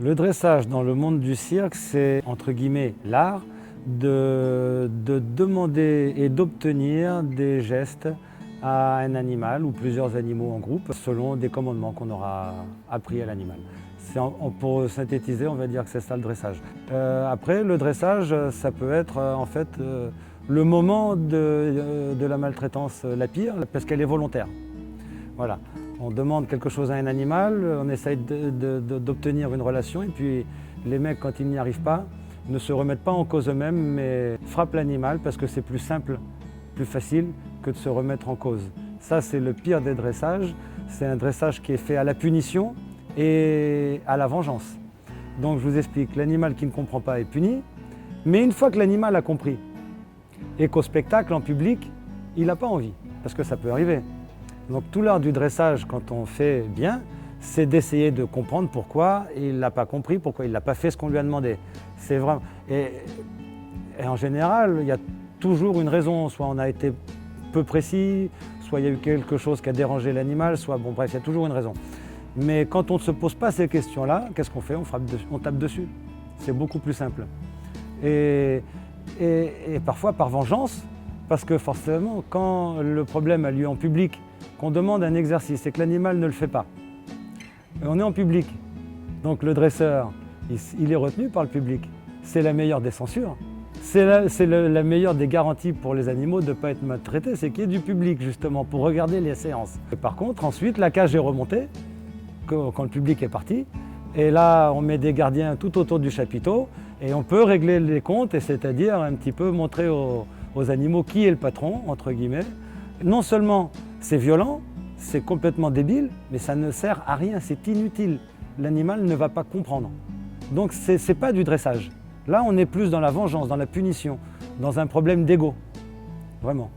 Le dressage dans le monde du cirque, c'est entre guillemets l'art de demander et d'obtenir des gestes à un animal ou plusieurs animaux en groupe selon des commandements qu'on aura appris à l'animal. Pour synthétiser, on va dire que c'est ça le dressage. Après, le dressage, ça peut être en fait le moment de la maltraitance la pire parce qu'elle est volontaire. Voilà. On demande quelque chose à un animal, on essaye d'obtenir une relation et puis les mecs, quand ils n'y arrivent pas, ne se remettent pas en cause eux-mêmes mais frappent l'animal parce que c'est plus simple, plus facile que de se remettre en cause. Ça, c'est le pire des dressages. C'est un dressage qui est fait à la punition et à la vengeance. Donc je vous explique, l'animal qui ne comprend pas est puni, mais une fois que l'animal a compris et qu'au spectacle, en public, il n'a pas envie, parce que ça peut arriver. Donc tout l'art du dressage, quand on fait bien, c'est d'essayer de comprendre pourquoi il n'a pas compris, pourquoi il n'a pas fait ce qu'on lui a demandé. C'est vraiment... Et en général, il y a toujours une raison. Soit on a été peu précis, soit il y a eu quelque chose qui a dérangé l'animal, soit... Bon bref, il y a toujours une raison. Mais quand on ne se pose pas ces questions-là, qu'est-ce qu'on fait? On tape dessus. C'est beaucoup plus simple. Et parfois par vengeance, parce que forcément, quand le problème a lieu en public, qu'on demande un exercice et que l'animal ne le fait pas. Et on est en public, donc le dresseur, il est retenu par le public. C'est la meilleure des censures. C'est la meilleure des garanties pour les animaux de ne pas être maltraités, c'est qu'il y ait du public justement pour regarder les séances. Et par contre, ensuite, la cage est remontée quand le public est parti. Et là, on met des gardiens tout autour du chapiteau et on peut régler les comptes, et c'est-à-dire un petit peu montrer aux animaux qui est le patron, entre guillemets. Non seulement c'est violent, c'est complètement débile, mais ça ne sert à rien, c'est inutile. L'animal ne va pas comprendre. Donc c'est pas du dressage. Là, on est plus dans la vengeance, dans la punition, dans un problème d'ego. Vraiment.